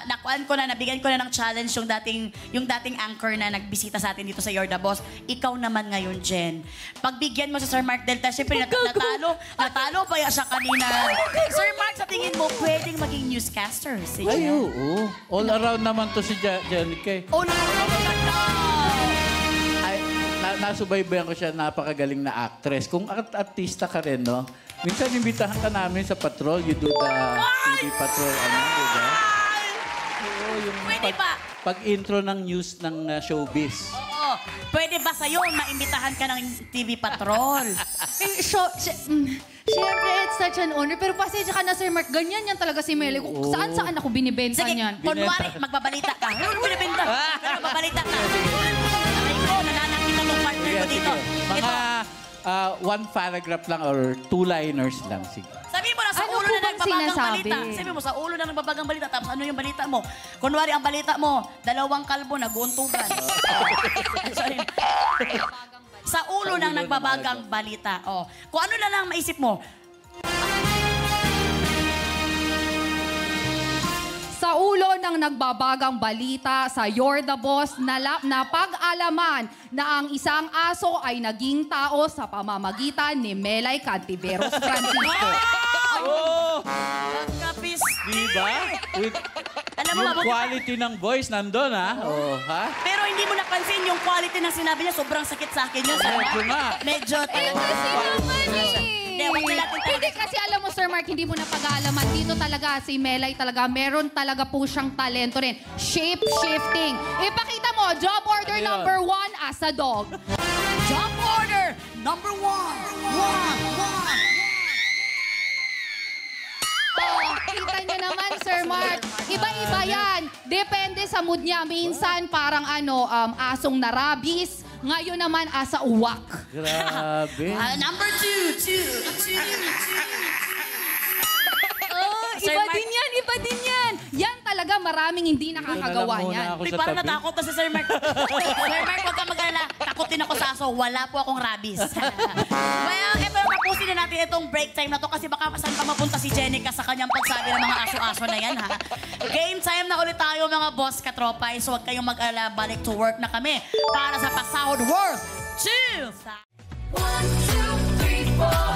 nakuan ko na, nabigyan ko na ng challenge yung dating anchor na nagbisita sa atin dito sa You're the Boss. Ikaw naman ngayon, Jen. Pagbigyan mo sa Sir Mark Delta, siyempre natalo pa siya kanina. Sir Mark, sa tingin mo, pwedeng maging newscaster si Jen? Ay, oo. All around naman to si Jenica. All around naman na! Ay, nasubaybayan ko siya, napakagaling na actress. Kung artista ka rin, no? Minsan, imbitahan ka namin sa patrol. You do the TV patrol, diba? Oo, yung Pwede ba? Pag-intro ng news ng showbiz. Oo. Pwede ba sa'yo maimbitahan ka ng TV patrol? Siyempre, it's such an honor. Pero pasensya ka na, Sir Mark. Ganyan yan talaga si Meli. Kung saan ako binibenta Sige, niyan. kunwari, magbabalita ka. Binibenta. Magbabalita ka. Aray ko, nananakita ng partner ko dito. Mga one paragraph lang or two-liners lang. Sige. Sabi mo na sa Ano ulo po na bang nagbabagang sinasabi? balita. Sabi mo sa ulo na nagbabagang balita. Tapos ano yung balita mo? Kunwari, ang balita mo, 2 kalbo nag-uuntugan. Sorry. Sa ulo ng nagbabagang balita. Oh. Kung ano na lang maisip mo, Sa ulo ng nagbabagang balita sa You're the Boss, napag-alaman na ang isang aso ay naging tao sa pamamagitan ni Melay Cantiveros Francisco. Oh! pagkapis. Diba? Alam mo, Yung mabuti pa. quality ng voice nandun, ha? Oh, ha? Pero hindi mo napansin yung quality ng sinabi niya. Sobrang sakit sa akin yun. Medyo nga. Medyo. Kasi naman Hindi, wag na natin talaga. Hindi, kasi alam mo, Sir Mark, hindi mo na pag-aalaman. Dito talaga, si Melay talaga, meron talaga po siyang talento rin. Shape-shifting. Ipakita mo, job order Ano yun? number 1 as a dog. Job order number 1. Oh, kita niyo naman, Sir Mark. Iba-iba yan. Depende sa mood niya. Minsan, parang asong na rabies. Ngayon naman, asa uwak. Grabe. Number 2. Sir Iba Mark- din yan, iba din yan. Yan talaga, maraming hindi nakakagawa Doon na lang muna niyan. ako Uy, sa parang tabi. natakot na si Sir Mark. Sir Mark, huwag kang mag-alala. Takot din ako sa aso. Wala po akong rabies. Well, ito, tapusin na natin itong break time na to kasi baka saan pa mapunta si Jenica sa kanyang pagsabi ng mga aso-aso na yan, ha? Game time na ulit tayo, mga boss katropay. So, huwag kayong mag-alala. Balik to work na kami para sa Pasahod Worth 2. 1, 2, 3, 4.